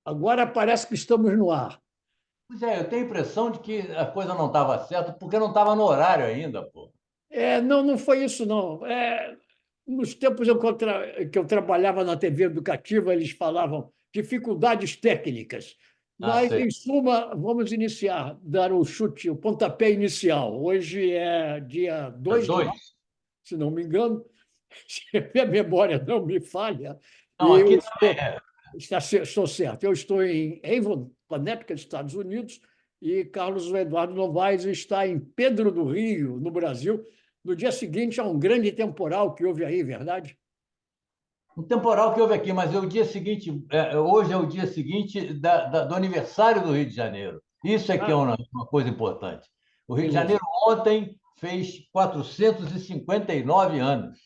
Agora parece que estamos no ar. Pois é, eu tenho a impressão de que a coisa não estava certa porque não estava no horário ainda, pô. Não, não foi isso, não. Nos tempos que eu trabalhava na TV educativa, eles falavam dificuldades técnicas. Ah, Mas, sei. em suma, vamos iniciar, dar o chute, o pontapé inicial. Hoje é dia Dia 2 de março, 2. se não me engano, se a memória não me falha, e Não, eu aqui também estou, é. estou certo. Eu estou em Avon, Connecticut, Estados Unidos, e Carlos Eduardo Novaes está em Pedro do Rio, no Brasil. No dia seguinte a um grande temporal que houve aí, verdade? Um temporal que houve aqui, mas é o dia seguinte, hoje é o dia seguinte do aniversário do Rio de Janeiro. Isso é que é Ah, uma coisa importante. O Rio de beleza. Janeiro ontem fez 459 anos.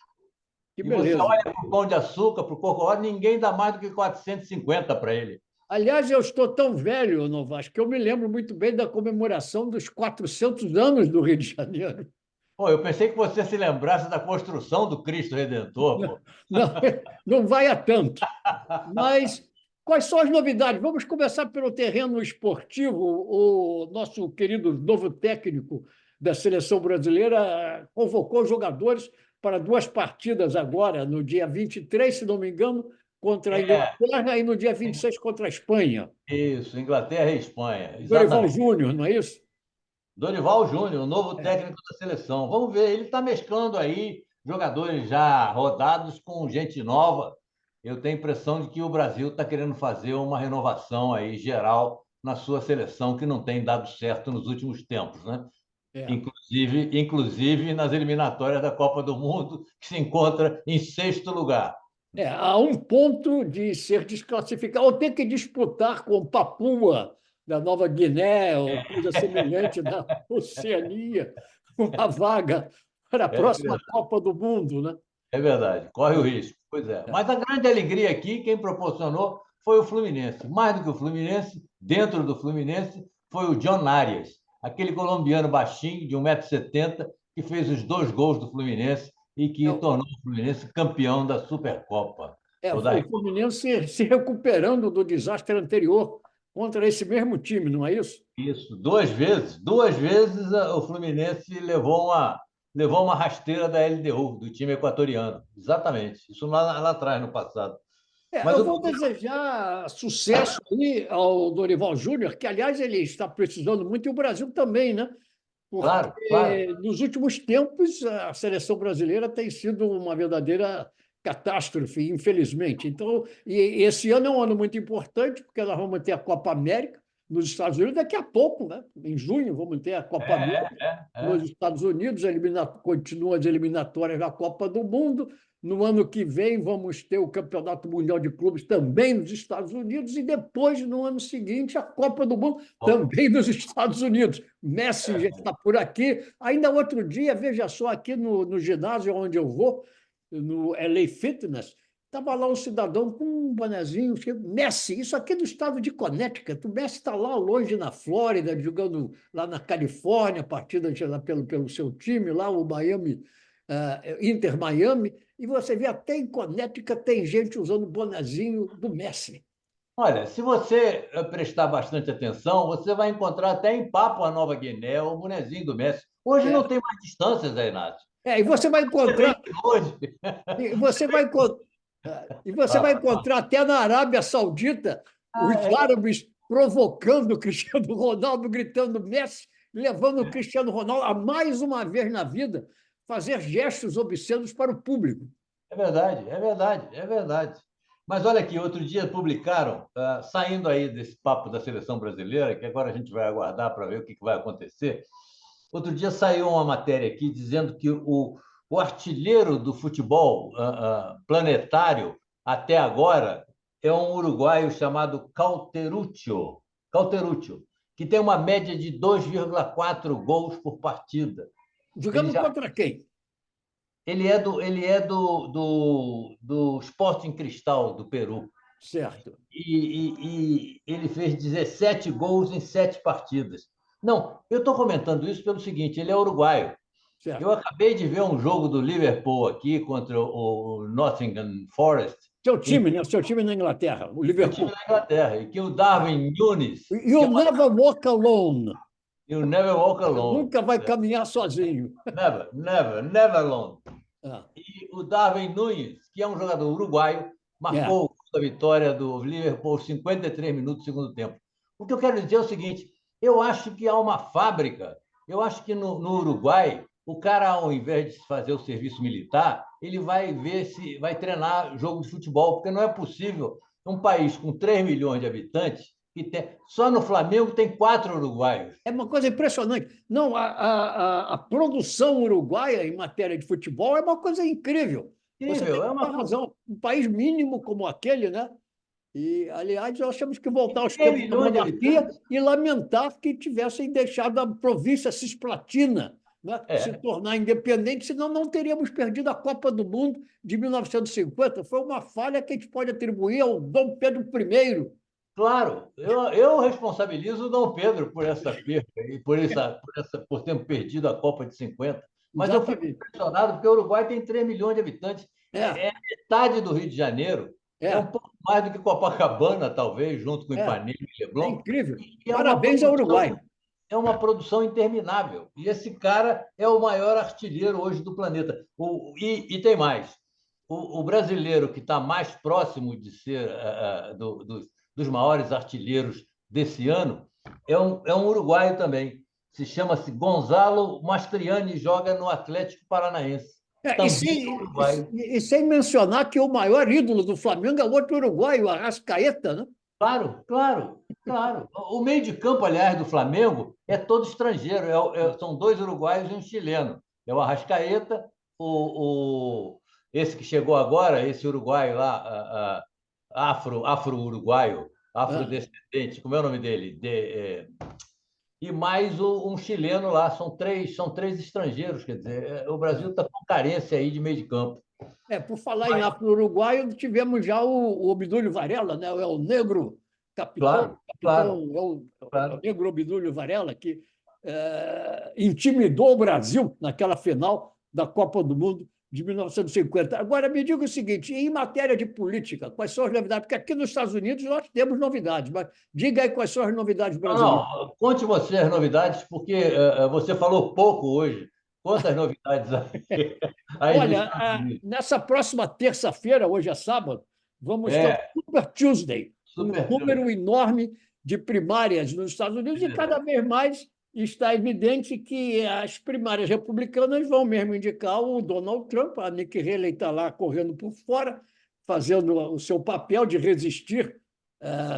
Que E você beleza. olha para o Pão de Açúcar, para o Corcovado, ninguém dá mais do que 450 para ele. Aliás, eu estou tão velho, Novaes, que eu me lembro muito bem da comemoração dos 400 anos do Rio de Janeiro. Pô, eu pensei que você se lembrasse da construção do Cristo Redentor, Não, pô. não, não vai a tanto. Mas quais são as novidades? Vamos começar pelo terreno esportivo. O nosso querido novo técnico da seleção brasileira convocou jogadores para duas partidas agora, no dia 23, se não me engano, contra a É, Inglaterra e no dia 26 contra a Espanha. isso, Inglaterra e Espanha, Dorival exatamente. Júnior, não é isso? Dorival Júnior, o novo É. técnico da seleção. Vamos ver, ele está mesclando aí jogadores já rodados com gente nova. Eu tenho a impressão de que o Brasil está querendo fazer uma renovação aí geral na sua seleção, que não tem dado certo nos últimos tempos, né? É. Inclusive nas eliminatórias da Copa do Mundo, que se encontra em sexto lugar. A um ponto de ser desclassificado, ou ter que disputar com Papua, da Nova Guiné, ou coisa semelhante da Oceania, uma vaga para a É próxima Copa do Mundo, né? É verdade, corre o risco. Pois é. É. Mas a grande alegria aqui, quem proporcionou foi o Fluminense. Mais do que o Fluminense, dentro do Fluminense, foi o John Arias, aquele colombiano baixinho, de 1,70 m, que fez os dois gols do Fluminense e É, que tornou o Fluminense campeão da Supercopa. Ou da... o Fluminense se recuperando do desastre anterior contra esse mesmo time, não é isso? Isso, duas vezes. Duas vezes o Fluminense levou uma rasteira da LDU, do time equatoriano. Exatamente. Isso lá atrás, no passado. Mas Eu o vou desejar sucesso aí ao Dorival Júnior, que, aliás, ele está precisando muito, e o Brasil também, né? Claro, claro. Porque nos últimos tempos a seleção brasileira tem sido uma verdadeira catástrofe, infelizmente. Então, e esse ano é um ano muito importante, porque nós vamos ter a Copa América nos Estados Unidos daqui a pouco, né? Em junho, vamos ter a Copa América nos É. Estados Unidos, continuam as eliminatórias da Copa do Mundo. No ano que vem, vamos ter o Campeonato Mundial de Clubes também nos Estados Unidos, e depois, no ano seguinte, a Copa do Mundo Bom, também nos Estados Unidos. Messi já é. está por aqui. Ainda outro dia, veja só, aqui no ginásio onde eu vou, no LA Fitness, estava lá um cidadão com um bonezinho escrito Messi, isso aqui é do estado de Connecticut. O Messi está lá longe na Flórida, jogando lá na Califórnia, partida lá pelo seu time, lá o Miami, Inter Miami, e você vê até em Connecticut tem gente usando o bonezinho do Messi. Olha, se você prestar bastante atenção, você vai encontrar até em Papua Nova Guiné o bonezinho do Messi. Hoje não É, tem mais distâncias, Zé Inácio. e você vai Você vem encontrar de longe. E você vai, e você vai Fala. encontrar até na Arábia Saudita os Ah, é. árabes provocando o Cristiano Ronaldo, gritando Messi, levando o Cristiano Ronaldo a mais uma vez na vida fazer gestos obscenos para o público. É verdade, é verdade, é verdade. Mas olha aqui, outro dia publicaram, saindo aí desse papo da seleção brasileira, que agora a gente vai aguardar para ver o que vai acontecer. Outro dia saiu uma matéria aqui dizendo que o artilheiro do futebol planetário até agora é um uruguaio chamado Cauteruccio, que tem uma média de 2,4 gols por partida. Ele Jogando já contra quem? ele é do Sporting Cristal do Peru. Certo, E ele fez 17 gols em 7 partidas. Não, eu estou comentando isso pelo seguinte: ele é uruguaio. Eu certo. acabei de ver um jogo do Liverpool aqui contra o Nottingham Forest. Seu time, né? Seu time na Inglaterra, o Meu time Liverpool. na Inglaterra, e que o Darwin Núñez, que é You'll never walk alone. You Never Walk Alone. Nunca vai caminhar sozinho. Never, never, never alone. Ah, E o Darwin Núñez, que é um jogador uruguaio, é. marcou a vitória do Liverpool aos 53 minutos do segundo tempo. O que eu quero dizer é o seguinte: eu acho que há uma fábrica, eu acho que no Uruguai, o cara, ao invés de fazer o serviço militar, ele vai ver se vai treinar jogo de futebol, porque não é possível um país com 3 milhões de habitantes, que tem, só no Flamengo tem 4 uruguaios. É uma coisa impressionante. Não, a produção uruguaia em matéria de futebol é uma coisa incrível. Você tem Incrível, é toda uma razão. Um país mínimo como aquele, né? E, aliás, nós temos que voltar aos 3 tempos da milhões de monarquia habitantes. e lamentar que tivessem deixado a província cisplatina, né, se É, tornar independente, senão não teríamos perdido a Copa do Mundo de 1950. Foi uma falha que a gente pode atribuir ao Dom Pedro I. claro, eu responsabilizo o Dom Pedro por essa perda e por ter perdido a Copa de 50. Mas eu fico Exatamente. impressionado porque o Uruguai tem 3 milhões de habitantes. É, É metade do Rio de Janeiro. É um é, pouco mais do que Copacabana, talvez, junto com é. Ipanema e É Leblon. incrível. E Parabéns ao Uruguai. é uma produção interminável. E esse cara é o maior artilheiro hoje do planeta. E tem mais. O brasileiro que está mais próximo de ser dos maiores artilheiros desse ano é um uruguaio também. Se chama Gonzalo Mastriani, joga no Atlético Paranaense. É, e, Também é sem, uruguaio. e sem mencionar que o maior ídolo do Flamengo é outro uruguaio, o Arrascaeta, né? Claro, claro, claro. O meio de campo, aliás, do Flamengo é todo estrangeiro. São 2 uruguaios e um chileno. É o Arrascaeta, esse que chegou agora, esse uruguaio lá, afro-uruguaio, Ah, afrodescendente, como é o nome dele? E mais um chileno lá. São três estrangeiros. Quer dizer, o Brasil é. está com carência aí de meio de campo. Por falar em afro-uruguaio, tivemos já o Obdúlio Varela, né? É o negro capitão, Claro, claro, capitão é o claro. negro Obdúlio Varela, que intimidou o Brasil naquela final da Copa do Mundo de 1950. Agora, me diga o seguinte, em matéria de política, quais são as novidades? Porque aqui nos Estados Unidos nós temos novidades, mas diga aí quais são as novidades Não, brasileiras. não, conte você as novidades, porque você falou pouco hoje. Quantas novidades aí nos Olha, Estados Unidos? nessa próxima terça-feira, hoje é sábado, vamos ter o É, Super Tuesday, um super true, número enorme de primárias nos Estados é Unidos e cada verdade. vez mais está evidente que as primárias republicanas vão mesmo indicar o Donald Trump. A Nikki Haley está lá correndo por fora, fazendo o seu papel de resistir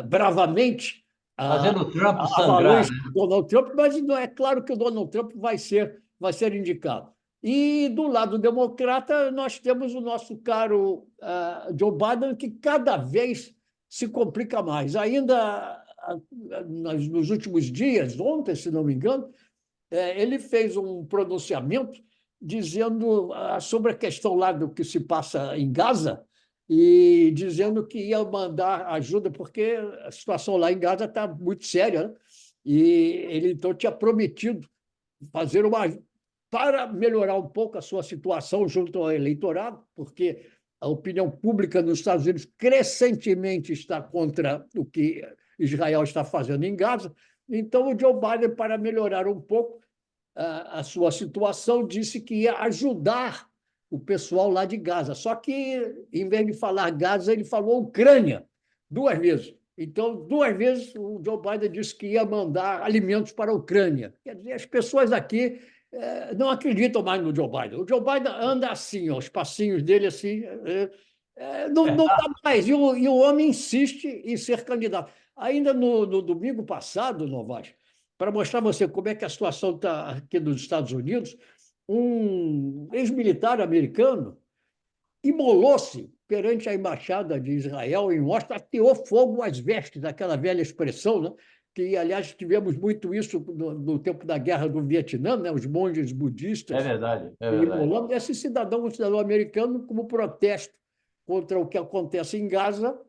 bravamente à Fazendo o Trump sangrar, avalanche né? do Donald Trump, mas não é claro que o Donald Trump vai ser indicado. E do lado democrata, nós temos o nosso caro Joe Biden, que cada vez se complica mais. Ainda nos últimos dias, ontem, se não me engano, ele fez um pronunciamento dizendo sobre a questão lá do que se passa em Gaza e dizendo que ia mandar ajuda, porque a situação lá em Gaza está muito séria, né? E ele, então, tinha prometido fazer uma para melhorar um pouco a sua situação junto ao eleitorado, porque a opinião pública nos Estados Unidos crescentemente está contra o que Israel está fazendo em Gaza. Então, o Joe Biden, para melhorar um pouco a sua situação, disse que ia ajudar o pessoal lá de Gaza. Só que, em vez de falar Gaza, ele falou Ucrânia, 2 vezes. Então, 2 vezes, o Joe Biden disse que ia mandar alimentos para a Ucrânia. Quer dizer, as pessoas aqui não acreditam mais no Joe Biden. O Joe Biden anda assim, ó, os passinhos dele assim, não dá mais. E o homem insiste em ser candidato. Ainda no domingo passado, Novaes, para mostrar a você como é que a situação está aqui nos Estados Unidos, um ex-militar americano imolou-se perante a embaixada de Israel em Washington, ateou fogo às vestes, aquela velha expressão, né? Que, aliás, tivemos muito isso no tempo da Guerra do Vietnã, né? Os monges É budistas verdade, é verdade. imolando. Esse cidadão, um cidadão americano, como protesto contra o que acontece em Gaza,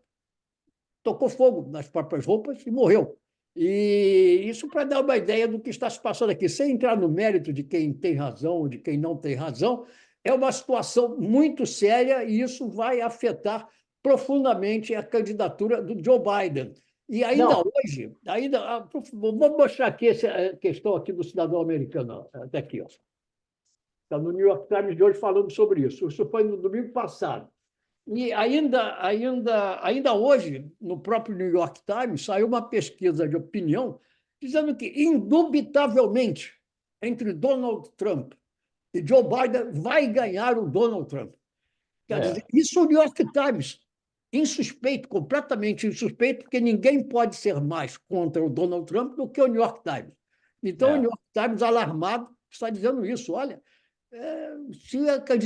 tocou fogo nas próprias roupas e morreu. E isso para dar uma ideia do que está se passando aqui, sem entrar no mérito de quem tem razão ou de quem não tem razão, é uma situação muito séria e isso vai afetar profundamente a candidatura do Joe Biden. E ainda Não, hoje, vou mostrar aqui essa questão aqui do cidadão americano, até aqui, ó. Está no New York Times de hoje falando sobre isso. Isso foi no domingo passado. E ainda hoje, no próprio New York Times, saiu uma pesquisa de opinião dizendo que, indubitavelmente, entre Donald Trump e Joe Biden, vai ganhar o Donald Trump. Quer dizer, isso o New York Times, insuspeito, completamente insuspeito, porque ninguém pode ser mais contra o Donald Trump do que o New York Times. Então, o New York Times, alarmado, está dizendo isso. Olha, se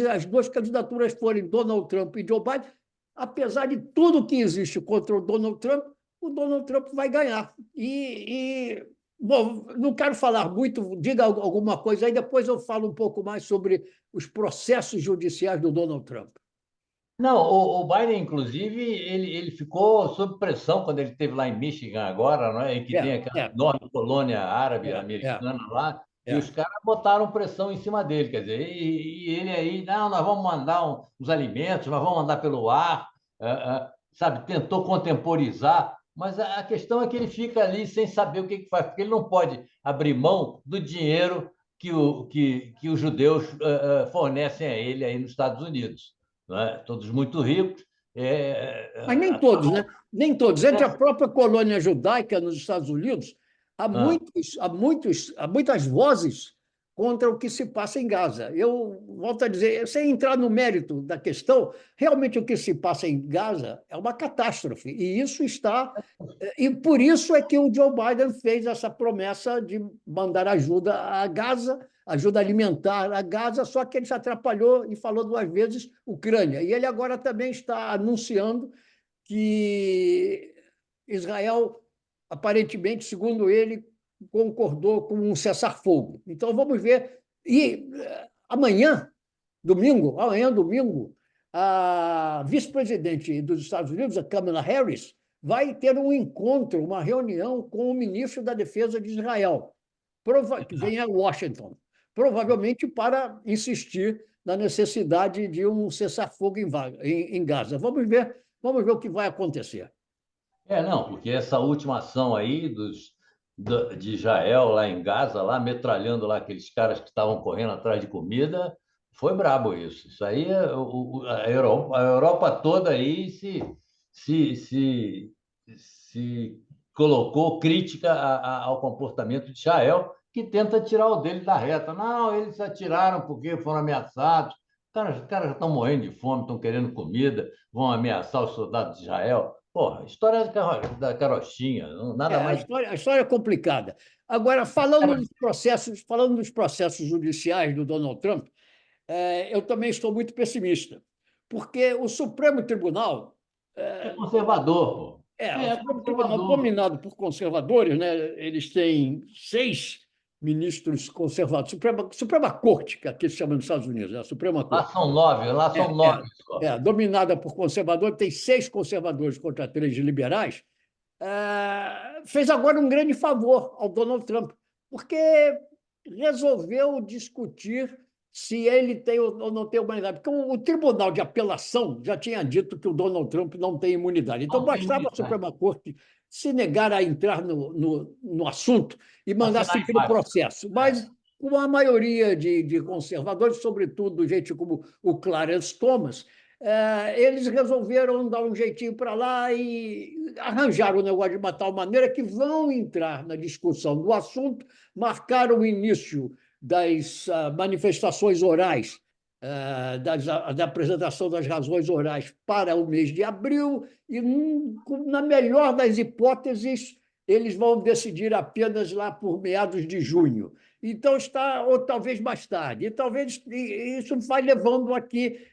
as duas candidaturas forem Donald Trump e Joe Biden, apesar de tudo que existe contra o Donald Trump vai ganhar. Bom, não quero falar muito, diga alguma coisa aí, depois eu falo um pouco mais sobre os processos judiciais do Donald Trump. não, o Biden, inclusive, ele ficou sob pressão quando ele esteve lá em Michigan agora, não é? E que tem aquela enorme colônia árabe americana lá, e os caras botaram pressão em cima dele, quer dizer, e ele aí, não, nós vamos mandar os alimentos, nós vamos mandar pelo ar, sabe, tentou contemporizar, mas a questão é que ele fica ali sem saber o que faz, porque ele não pode abrir mão do dinheiro que os judeus fornecem a ele aí nos Estados Unidos. Não é? Todos muito ricos. Mas nem todos, né? Nem todos. Entre a própria colônia judaica nos Estados Unidos, há muitas vozes contra o que se passa em Gaza. Eu volto a dizer, sem entrar no mérito da questão, realmente o que se passa em Gaza é uma catástrofe. E por isso é que o Joe Biden fez essa promessa de mandar ajuda a Gaza, ajuda alimentar a Gaza, só que ele se atrapalhou e falou duas vezes Ucrânia. E ele agora também está anunciando que Israel, aparentemente, segundo ele, concordou com um cessar-fogo. Então, vamos ver. E amanhã, domingo, a vice-presidente dos Estados Unidos, a Kamala Harris, vai ter um encontro, uma reunião com o ministro da Defesa de Israel, que vem a Washington, provavelmente para insistir na necessidade de um cessar-fogo em Gaza. Vamos ver o que vai acontecer. Não, porque essa última ação aí de Israel lá em Gaza, lá metralhando lá aqueles caras que estavam correndo atrás de comida, foi brabo isso. Isso aí, a Europa toda aí se colocou crítica ao comportamento de Israel, que tenta tirar o dele da reta. Não, eles atiraram porque foram ameaçados. Os caras já estão morrendo de fome, estão querendo comida, vão ameaçar os soldados de Israel. Porra, história da carochinha, nada mais. A história é complicada. Agora, falando dos processos judiciais do Donald Trump, eu também estou muito pessimista, porque o Supremo Tribunal É conservador, pô. o Supremo Tribunal, dominado por conservadores, né? Eles têm 6 ministros conservadores, Suprema Corte, que aqui se chama nos Estados Unidos, a Suprema Corte. Lá são 9 só. Dominada por conservadores, tem 6 conservadores contra 3 liberais, fez agora um grande favor ao Donald Trump, porque resolveu discutir se ele tem ou não tem imunidade. Porque o Tribunal de Apelação já tinha dito que o Donald Trump não tem imunidade. Então, bastava a Suprema Corte se negar a entrar no assunto e mandar seguir o processo. Mas, com a maioria de conservadores, sobretudo gente como o Clarence Thomas, eles resolveram dar um jeitinho para lá e arranjaram o negócio de tal maneira que vão entrar na discussão do assunto, marcaram o início das manifestações orais, da apresentação das razões orais para o mês de abril, e, na melhor das hipóteses, eles vão decidir apenas lá por meados de junho. Então, ou talvez mais tarde. E talvez isso vai levando aqui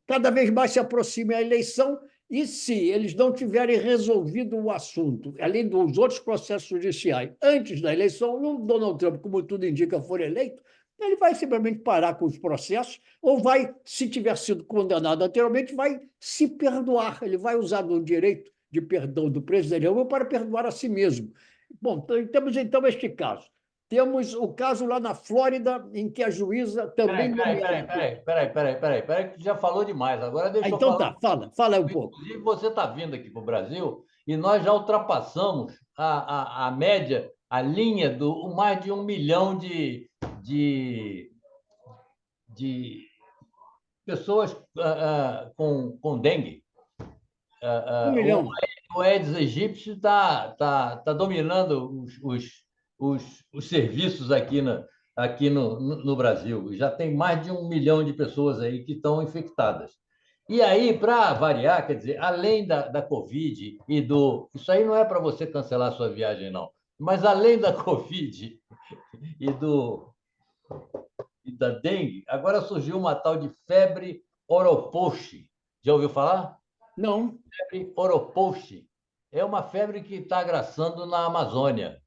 cada vez mais se aproxime a eleição, e se eles não tiverem resolvido o assunto, além dos outros processos judiciais, antes da eleição, o Donald Trump, como tudo indica, for eleito, ele vai simplesmente parar com os processos, ou vai, se tiver sido condenado anteriormente, vai se perdoar. Ele vai usar do direito de perdão do presidente para perdoar a si mesmo. Bom, temos então este caso. temos o caso lá na Flórida, em que a juíza também nomeada. Peraí, que tu já falou demais. Agora deixa eu Então falar. tá, fala aí um pouco. Inclusive, você está vindo aqui para o Brasil e nós já ultrapassamos a média, a linha do mais de 1 milhão de, de pessoas com dengue. 1 milhão. O Aedes aegypti tá dominando os serviços aqui no Brasil. Já tem mais de 1 milhão de pessoas aí que estão infectadas. E aí, para variar, quer dizer, além da Covid e do. Isso aí não é para você cancelar a sua viagem, não. Mas além da Covid e, e da dengue, agora surgiu uma tal de febre oropouche. Já ouviu falar? Não, Febre oropouche. É uma febre que está agraçando na Amazônia.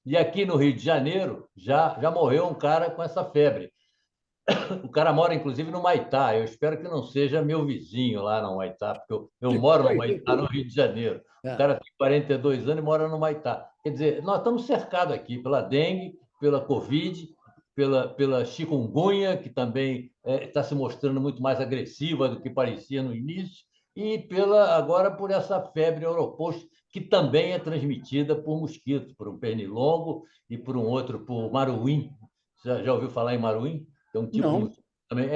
E aqui no Rio de Janeiro já morreu um cara com essa febre. O cara mora, inclusive, no Maitá. Eu espero que não seja meu vizinho lá no Maitá, porque eu moro no Maitá, no Rio de Janeiro. O é. cara tem 42 anos e mora no Maitá. Quer dizer, nós estamos cercados aqui pela dengue, pela Covid, pela chikungunya, que também está se mostrando muito mais agressiva do que parecia no início, e agora por essa febre europosto, que também é transmitida por mosquitos, por um pernilongo e por um outro, por maruim. Já ouviu falar em maruim? É um tipo de Não. mosquito também.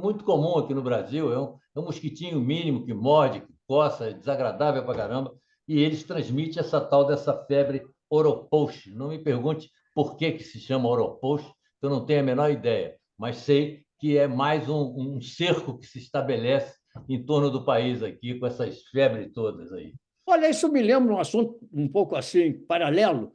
Muito comum aqui no Brasil. É um mosquitinho mínimo que morde, que coça, é desagradável pra caramba. E eles transmitem essa tal dessa febre oropouche. Não me pergunte por que se chama oropouche, eu não tenho a menor ideia. Mas sei que é mais um cerco que se estabelece em torno do país aqui, com essas febres todas aí. Olha, isso me lembra um assunto um pouco assim, paralelo,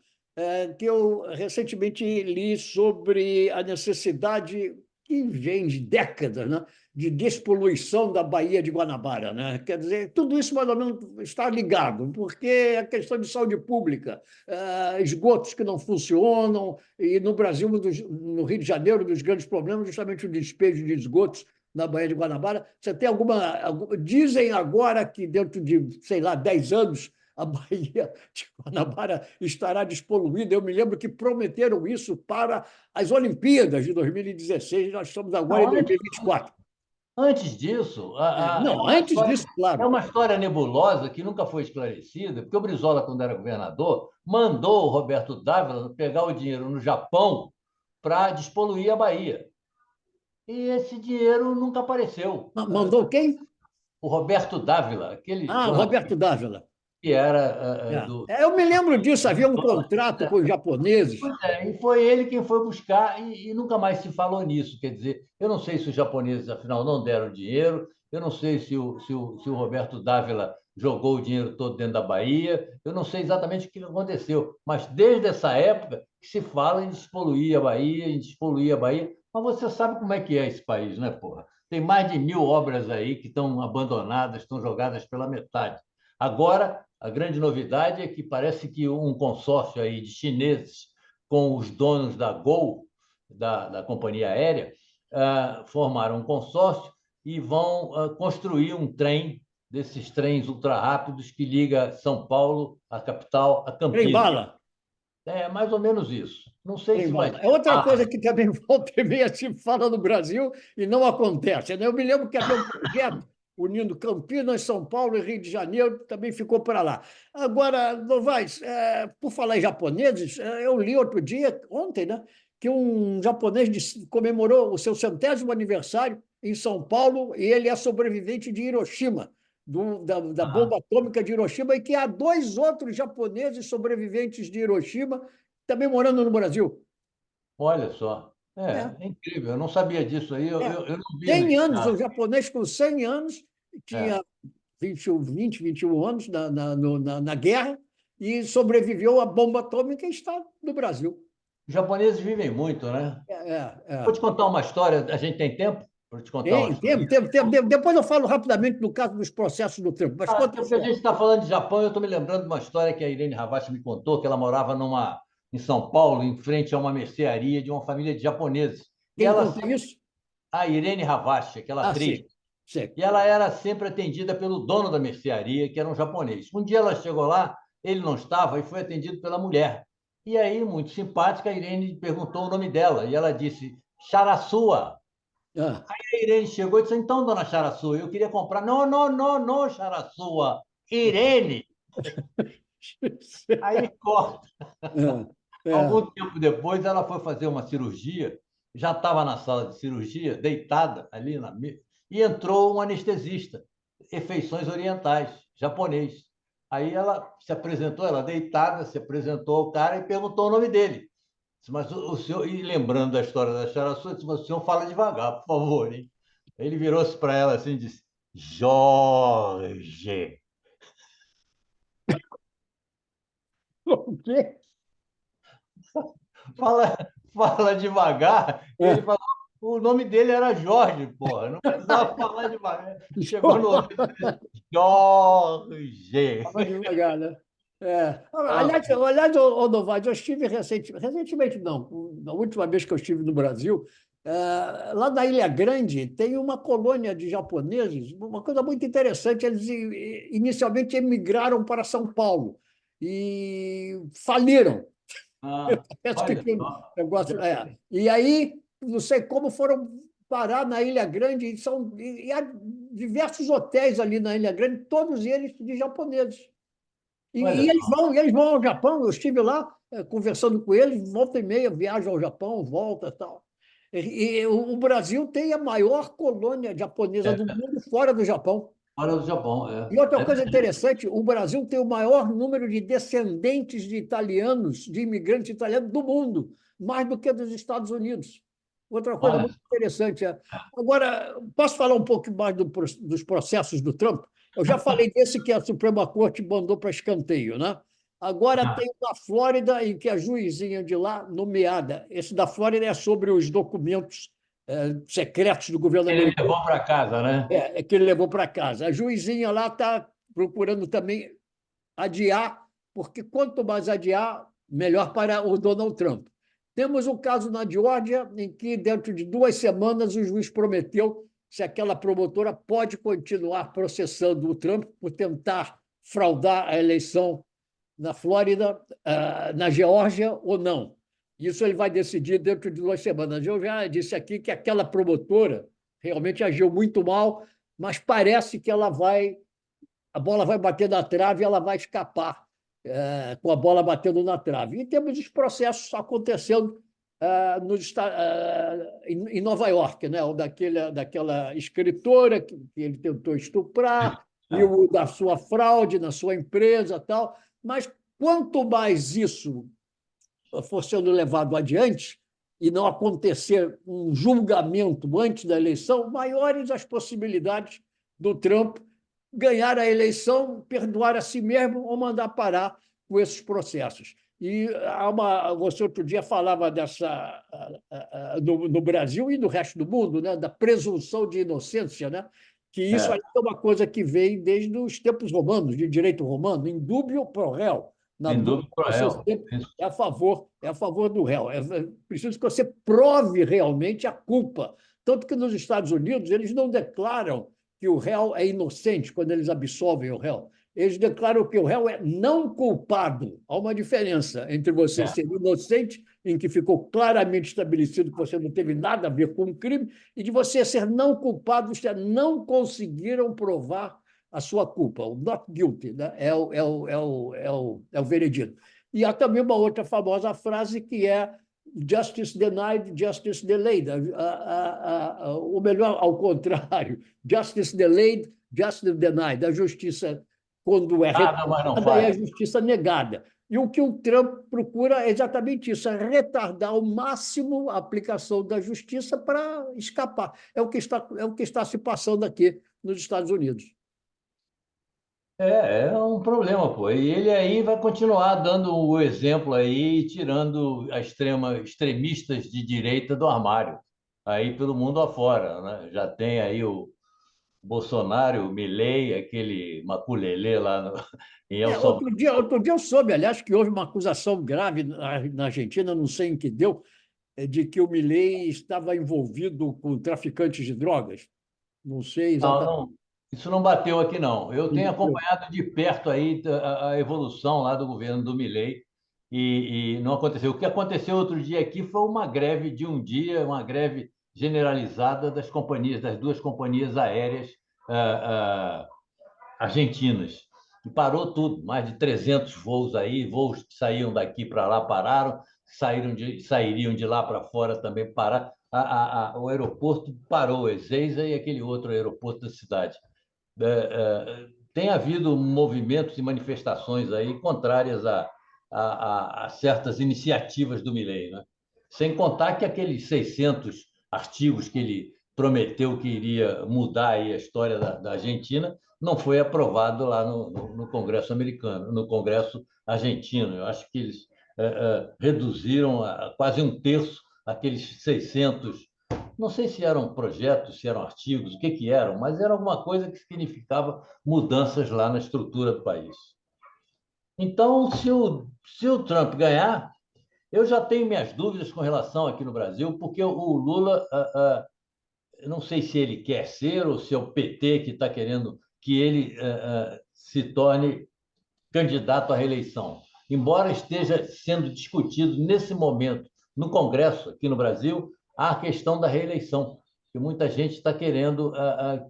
que eu recentemente li sobre a necessidade que vem de décadas, né, de despoluição da Baía de Guanabara, né? Quer dizer, tudo isso mais ou menos está ligado, porque a questão de saúde pública, esgotos que não funcionam, e no Brasil, no Rio de Janeiro, um dos grandes problemas é justamente o despejo de esgotos na Baía de Guanabara. Você tem Dizem agora que dentro de, sei lá, 10 anos, a Baía de Guanabara estará despoluída. Eu me lembro que prometeram isso para as Olimpíadas de 2016, nós estamos agora Não, em 2024. antes disso, Não, antes disso, é claro. uma história nebulosa que nunca foi esclarecida, porque o Brizola, quando era governador, mandou o Roberto Dávila pegar o dinheiro no Japão para despoluir a Bahia. E esse dinheiro nunca apareceu. Mandou quem? O Roberto Dávila, aquele Ah, jornalista Roberto Dávila. que era do. Eu me lembro disso, havia um contrato com os japoneses. Pois é, e foi ele quem foi buscar e nunca mais se falou nisso. Quer dizer, eu não sei se os japoneses, afinal, não deram dinheiro, eu não sei se o Roberto Dávila jogou o dinheiro todo dentro da Bahia, eu não sei exatamente o que aconteceu, mas desde essa época que se fala em despoluir a Bahia, em despoluir a Bahia, mas você sabe como é que é esse país, né, porra? Tem mais de 1.000 obras aí que estão abandonadas, estão jogadas pela metade. Agora, a grande novidade é que parece que um consórcio aí de chineses com os donos da Gol, da companhia aérea, formaram um consórcio e vão construir um trem, desses trens ultra-rápidos que liga São Paulo, a capital, a Campinas. Trem-bala. É mais ou menos isso. Não sei se vai Trem-bala. ter É outra coisa carro. que também volta e meia se fala no Brasil e não acontece, né? Eu me lembro que havia um projeto unindo Campinas, São Paulo e Rio de Janeiro, também ficou para lá. Agora, Novaes, por falar em japoneses, eu li outro dia, ontem, né, que um japonês comemorou o seu 100º aniversário em São Paulo e ele é sobrevivente de Hiroshima, da bomba atômica de Hiroshima, e que há 2 outros japoneses sobreviventes de Hiroshima também morando no Brasil. Olha só. É, É incrível, eu não sabia disso aí, eu, é. eu, eu não vi no 100 anos, estado. o japonês com 100 anos, É. tinha 21 anos na guerra e sobreviveu à bomba atômica e está no Brasil. Os japoneses vivem muito, né? Vou te É. contar uma história, a gente tem tempo para te contar uma Tem, história? tem, tem, tem. Depois eu falo rapidamente no caso dos processos do tempo, mas conta Porque a só. gente está falando de Japão, eu estou me lembrando de uma história que a Irene Havashi me contou, que ela morava em São Paulo, em frente a uma mercearia de uma família de japoneses. E Quem ela contou sempre, isso? a Irene Havashi, aquela Ah, atriz, sei, sei. e ela era sempre atendida pelo dono da mercearia, que era um japonês. Um dia ela chegou lá, ele não estava e foi atendido pela mulher. E aí, muito simpática, a Irene perguntou o nome dela, e ela disse, Charaçua. Ah. A Irene chegou e disse, então, dona Charaçua, eu queria comprar. Não, não, não, não, Charaçua, Irene. Aí corta. É. Algum tempo depois, ela foi fazer uma cirurgia, já estava na sala de cirurgia, deitada ali na mesa, e entrou um anestesista, efeições orientais, japonês. Aí ela se apresentou, ela deitada, se apresentou ao cara e perguntou o nome dele. Disse, mas o senhor, e lembrando da história da Charaçu, disse, mas o senhor fala devagar, por favor, hein? Ele virou-se para ela assim e disse, Jorge. O quê? Fala, fala devagar. Ele É. falou, o nome dele era Jorge, porra, não precisava falar devagar. Chegou no ouvido dele, Jorge. Fala devagar, né? É. Ah, Aliás, ô Novaes, eu estive recentemente não, na última vez que eu estive no Brasil, lá na Ilha Grande tem uma colônia de japoneses, uma coisa muito interessante. Eles inicialmente emigraram para São Paulo e faliram. Parece que olha tem um só. negócio. E aí, não sei como foram parar na Ilha Grande, e há diversos hotéis ali na Ilha Grande, todos eles de japoneses. Olha só. E eles vão ao Japão. Eu estive lá conversando com eles, volta e meia, viajam ao Japão, volta e tal. E o Brasil tem a maior colônia japonesa do É, mundo fora do Japão. fora do Japão, E outra é coisa interessante, o Brasil tem o maior número de descendentes de italianos, de imigrantes italianos do mundo, mais do que dos Estados Unidos. Outra coisa olha muito interessante. Agora, posso falar um pouco mais dos processos do Trump? Eu já falei desse que a Suprema Corte mandou para escanteio, né? Agora só. tem o da Flórida, em que a juizinha de lá, nomeada. Esse da Flórida é sobre os documentos secretos do governo Ele americano, levou para casa, né? que ele levou para casa. A juizinha lá está procurando também adiar, porque quanto mais adiar, melhor para o Donald Trump. Temos um caso na Geórgia em que, dentro de 2 semanas, o juiz prometeu se aquela promotora pode continuar processando o Trump por tentar fraudar a eleição na Flórida, na Geórgia ou não. Isso ele vai decidir dentro de 2 semanas. Eu já disse aqui que aquela promotora realmente agiu muito mal, mas parece que a bola vai bater na trave e ela vai escapar com a bola batendo na trave. E temos os processos acontecendo em Nova York, né? O daquela escritora que ele tentou estuprar, e o da sua fraude na sua empresa tal. Mas quanto mais isso for sendo levado adiante e não acontecer um julgamento antes da eleição, maiores as possibilidades do Trump ganhar a eleição, perdoar a si mesmo ou mandar parar com esses processos. E você outro dia falava dessa no Brasil e no resto do mundo, né, da presunção de inocência, né, que isso É, aí é uma coisa que vem desde os tempos romanos, de direito romano, in dubio pro réu. Na sem dúvida, dúvida, pro você réu. sempre é a favor do réu. É preciso que você prove realmente a culpa. Tanto que nos Estados Unidos eles não declaram que o réu é inocente quando eles absolvem o réu. Eles declaram que o réu é não culpado. Há uma diferença entre você É. ser inocente, em que ficou claramente estabelecido que você não teve nada a ver com o crime, e de você ser não culpado, isto é, não conseguiram provar a sua culpa. O not guilty, né? É o veredito. E há também uma outra famosa frase que é justice denied, justice delayed. Ou melhor, ao contrário, justice delayed, justice denied. A justiça, quando é Nada, mas não retardada, é a faz. justiça negada. E o que o Trump procura é exatamente isso, é retardar ao máximo a aplicação da justiça para escapar. É o que está se passando aqui nos Estados Unidos. É um problema, pô. E ele aí vai continuar dando o exemplo aí, e tirando extremistas de direita do armário, aí pelo mundo afora, né? Já tem aí o Bolsonaro, o Milei, aquele maculelê lá em El Salvador. Outro dia eu soube, aliás, que houve uma acusação grave na Argentina, não sei em que deu, de que o Milei estava envolvido com traficantes de drogas. Não sei Não, exatamente. não, isso não bateu aqui, não. Eu tenho acompanhado de perto aí a evolução lá do governo do Milei e não aconteceu. O que aconteceu outro dia aqui foi uma greve de um dia, uma greve generalizada das companhias, das duas companhias aéreas ah, argentinas. E parou tudo, mais de 300 voos aí, voos que saíam daqui para lá pararam, sairiam de lá para fora também pararam. O aeroporto parou, Ezeiza e aquele outro aeroporto da cidade. Tem havido movimentos e manifestações aí contrárias a certas iniciativas do Milei, né? Sem contar que aqueles 600 artigos que ele prometeu que iria mudar aí a história da Argentina não foi aprovado lá no Congresso americano, no Congresso argentino. Eu acho que eles reduziram a quase um terço aqueles 600. Não sei se eram projetos, se eram artigos, o que que eram, mas era alguma coisa que significava mudanças lá na estrutura do país. Então, se o Trump ganhar, eu já tenho minhas dúvidas com relação aqui no Brasil, porque o Lula, eu não sei se ele quer ser ou se é o PT que está querendo que ele se torne candidato à reeleição. Embora esteja sendo discutido nesse momento no Congresso aqui no Brasil a questão da reeleição, que muita gente está querendo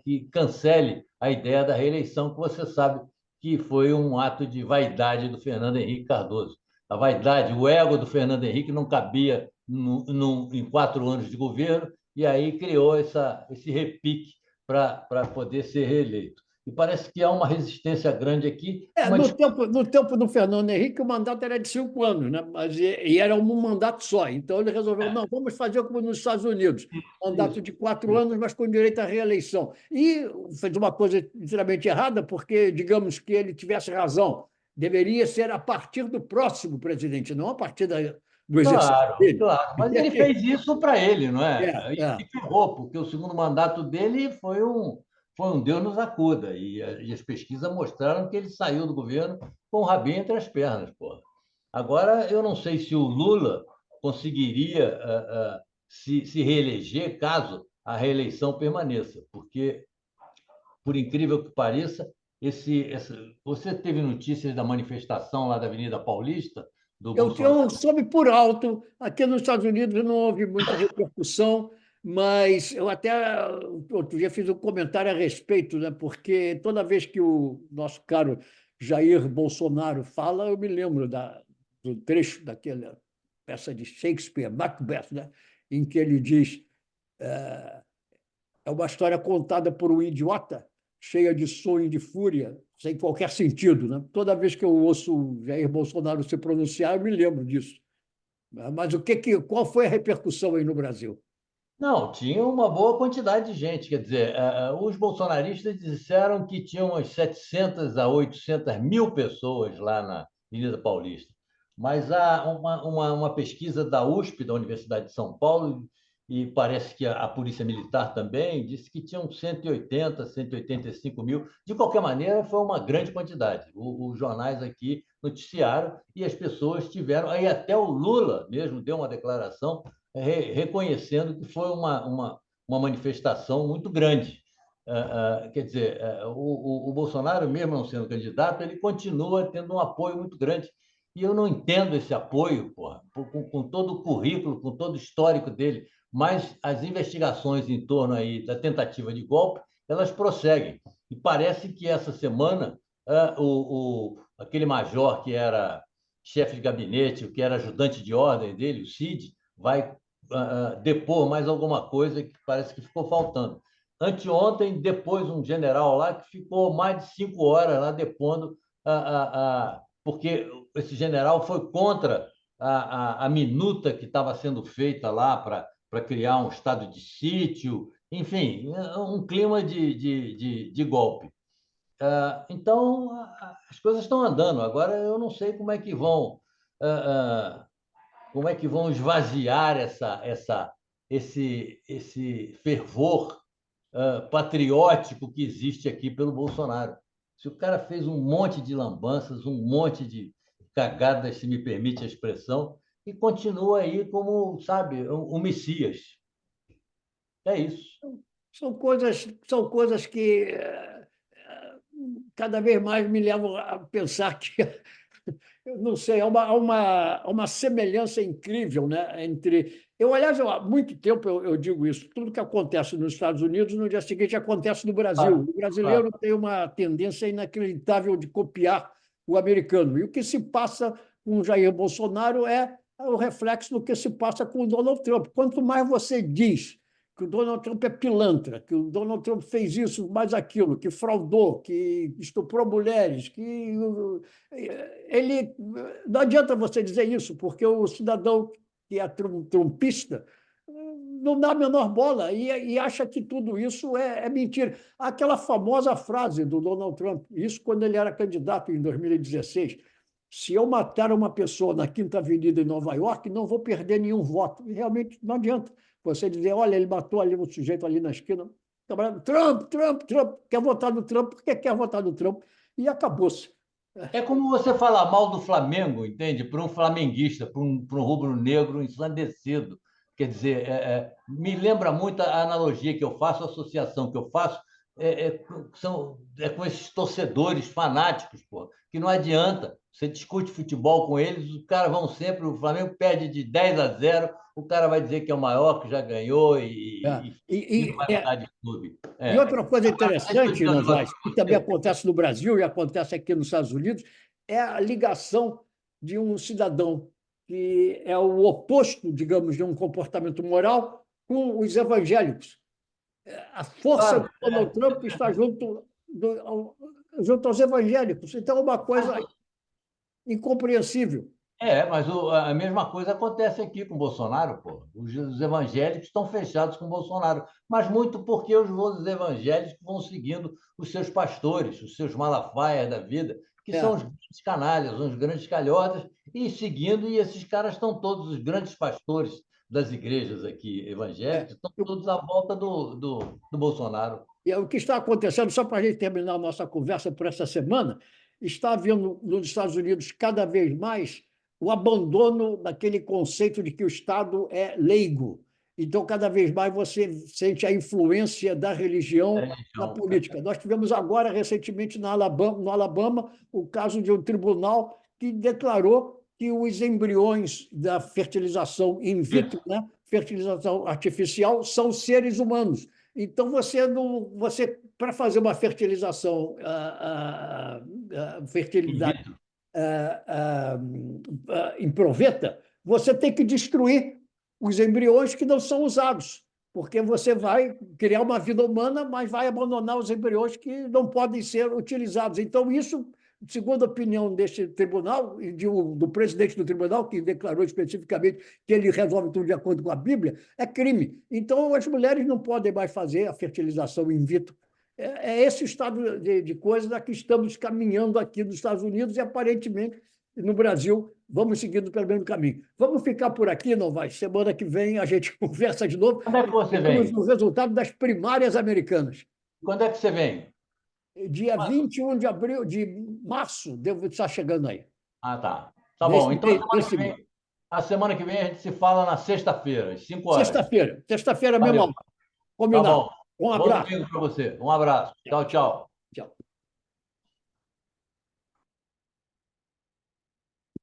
que cancele a ideia da reeleição, que você sabe que foi um ato de vaidade do Fernando Henrique Cardoso. A vaidade, o ego do Fernando Henrique não cabia em 4 anos de governo, e aí criou esse repique para poder ser reeleito. E parece que há uma resistência grande aqui. No tempo do Fernando Henrique, o mandato era de 5 anos, né? E era um mandato só. Então, ele resolveu, não, vamos fazer como nos Estados Unidos, mandato Isso. de 4 anos, mas com direito à reeleição. E fez uma coisa inteiramente errada, porque, digamos que ele tivesse razão, deveria ser a partir do próximo presidente, não a partir do exercício Claro, dele. claro. Mas ele fez isso para ele, não é? É, E é. se ferrou, porque o segundo mandato dele foi um Deus nos acuda. E as pesquisas mostraram que ele saiu do governo com o rabinho entre as pernas, pô. Agora, eu não sei se o Lula conseguiria se reeleger caso a reeleição permaneça, porque, por incrível que pareça, você teve notícias da manifestação lá da Avenida Paulista, do Bolsonaro? Eu soube por alto, aqui nos Estados Unidos não houve muita repercussão, mas eu até outro dia fiz um comentário a respeito, né? Porque toda vez que o nosso caro Jair Bolsonaro fala, eu me lembro do trecho daquela peça de Shakespeare, Macbeth, né? Em que ele diz: é uma história contada por um idiota, cheia de sonho e de fúria, sem qualquer sentido. Né? Toda vez que eu ouço o Jair Bolsonaro se pronunciar, eu me lembro disso. Mas qual foi a repercussão aí no Brasil? Não, tinha uma boa quantidade de gente. Quer dizer, os bolsonaristas disseram que tinham umas 700 a 800 mil pessoas lá na Avenida Paulista. Mas há uma pesquisa da USP, da Universidade de São Paulo, e parece que a Polícia Militar também, disse que tinham 180, 185 mil. De qualquer maneira, foi uma grande quantidade. Os jornais aqui noticiaram e as pessoas tiveram. Aí até o Lula mesmo deu uma declaração reconhecendo que foi uma manifestação muito grande. Quer dizer, o Bolsonaro, mesmo não sendo candidato, ele continua tendo um apoio muito grande. E eu não entendo esse apoio, porra, com todo o currículo, com todo o histórico dele, mas as investigações em torno aí da tentativa de golpe, elas prosseguem. E parece que essa semana aquele major que era chefe de gabinete, o que era ajudante de ordem dele, o Cid, vai depor mais alguma coisa que parece que ficou faltando. Anteontem, depois um general lá que ficou mais de 5 horas lá depondo, porque esse general foi contra a minuta que estava sendo feita lá para criar um estado de sítio, enfim, um clima de golpe. Então, as coisas estão andando. Agora, eu não sei como é que vão esvaziar esse fervor patriótico que existe aqui pelo Bolsonaro. Se o cara fez um monte de lambanças, um monte de cagadas, se me permite a expressão, e continua aí como, sabe, um Messias. É isso. São coisas que cada vez mais me levam a pensar que Eu não sei, há uma semelhança incrível, né, entre... aliás, há muito tempo eu digo isso, tudo que acontece nos Estados Unidos, no dia seguinte acontece no Brasil. Claro, O brasileiro claro. tem uma tendência inacreditável de copiar o americano. E o que se passa com o Jair Bolsonaro é o reflexo do que se passa com o Donald Trump. Quanto mais você diz que o Donald Trump é pilantra, que o Donald Trump fez isso, mais aquilo, que fraudou, que estuprou mulheres, que ele... Não adianta você dizer isso, porque o cidadão que é trumpista não dá a menor bola e acha que tudo isso é mentira. Aquela famosa frase do Donald Trump, isso quando ele era candidato em 2016: se eu matar uma pessoa na Quinta Avenida em Nova York, não vou perder nenhum voto. E realmente não adianta você dizer, olha, ele matou ali um sujeito ali na esquina. Trump, Trump, Trump, quer votar no Trump porque quer votar no Trump. E acabou-se. É como você falar mal do Flamengo, entende? Para um flamenguista, para um rubro-negro ensandecido. Quer dizer, me lembra muito a analogia que eu faço, a associação que eu faço, com esses torcedores fanáticos, pô, que não adianta. Você discute futebol com eles, os caras vão sempre, o Flamengo perde de 10-0, o cara vai dizer que é o maior, que já ganhou É. e não vai mudar de clube. E outra coisa Deixa eu interessante, dizer um negócio Novaes, para que também você. acontece no Brasil e acontece aqui nos Estados Unidos, é a ligação de um cidadão que é o oposto, digamos, de um comportamento moral com os evangélicos. A força Claro, do Donald Trump está junto aos evangélicos. Então, é uma coisa incompreensível. mas a mesma coisa acontece aqui com o Bolsonaro, pô. Os evangélicos estão fechados com o Bolsonaro, mas muito porque os evangélicos vão seguindo os seus pastores, os seus malafaias da vida, que são É. os grandes canalhas, os grandes calhotas, e seguindo, e esses caras estão todos, os grandes pastores das igrejas aqui evangélicas, estão todos à volta do Bolsonaro. E o que está acontecendo, só para a gente terminar a nossa conversa por essa semana, está havendo nos Estados Unidos cada vez mais o abandono daquele conceito de que o Estado é leigo. Então, cada vez mais você sente a influência da religião na Então, política. Nós tivemos agora, recentemente, no Alabama, o caso de um tribunal que declarou que os embriões da fertilização in vitro, isso. né, fertilização artificial, são seres humanos. Então, você para fazer uma fertilização, fertilidade em proveta, você tem que destruir os embriões que não são usados, porque você vai criar uma vida humana, mas vai abandonar os embriões que não podem ser utilizados. Então, isso, segundo a opinião deste tribunal e do presidente do tribunal, que declarou especificamente que ele resolve tudo de acordo com a Bíblia, é crime. Então, as mulheres não podem mais fazer a fertilização in vitro. É esse o estado de coisas a que estamos caminhando aqui nos Estados Unidos e, aparentemente, no Brasil, vamos seguindo pelo mesmo caminho. Vamos ficar por aqui, não vai? Semana que vem a gente conversa de novo Quando é que e você temos vem? o resultado das primárias americanas. Quando é que você vem? Dia 21 de abril, de março, devo estar chegando aí. Ah, tá. Tá bom. Então, Desse mês. a semana que vem a gente se fala na sexta-feira, às 5 horas. Sexta-feira, mesmo. Valeu. Tá Combinado. bom. Um Bom abraço. domingo para você. Um abraço. Tchau, tchau. Tchau.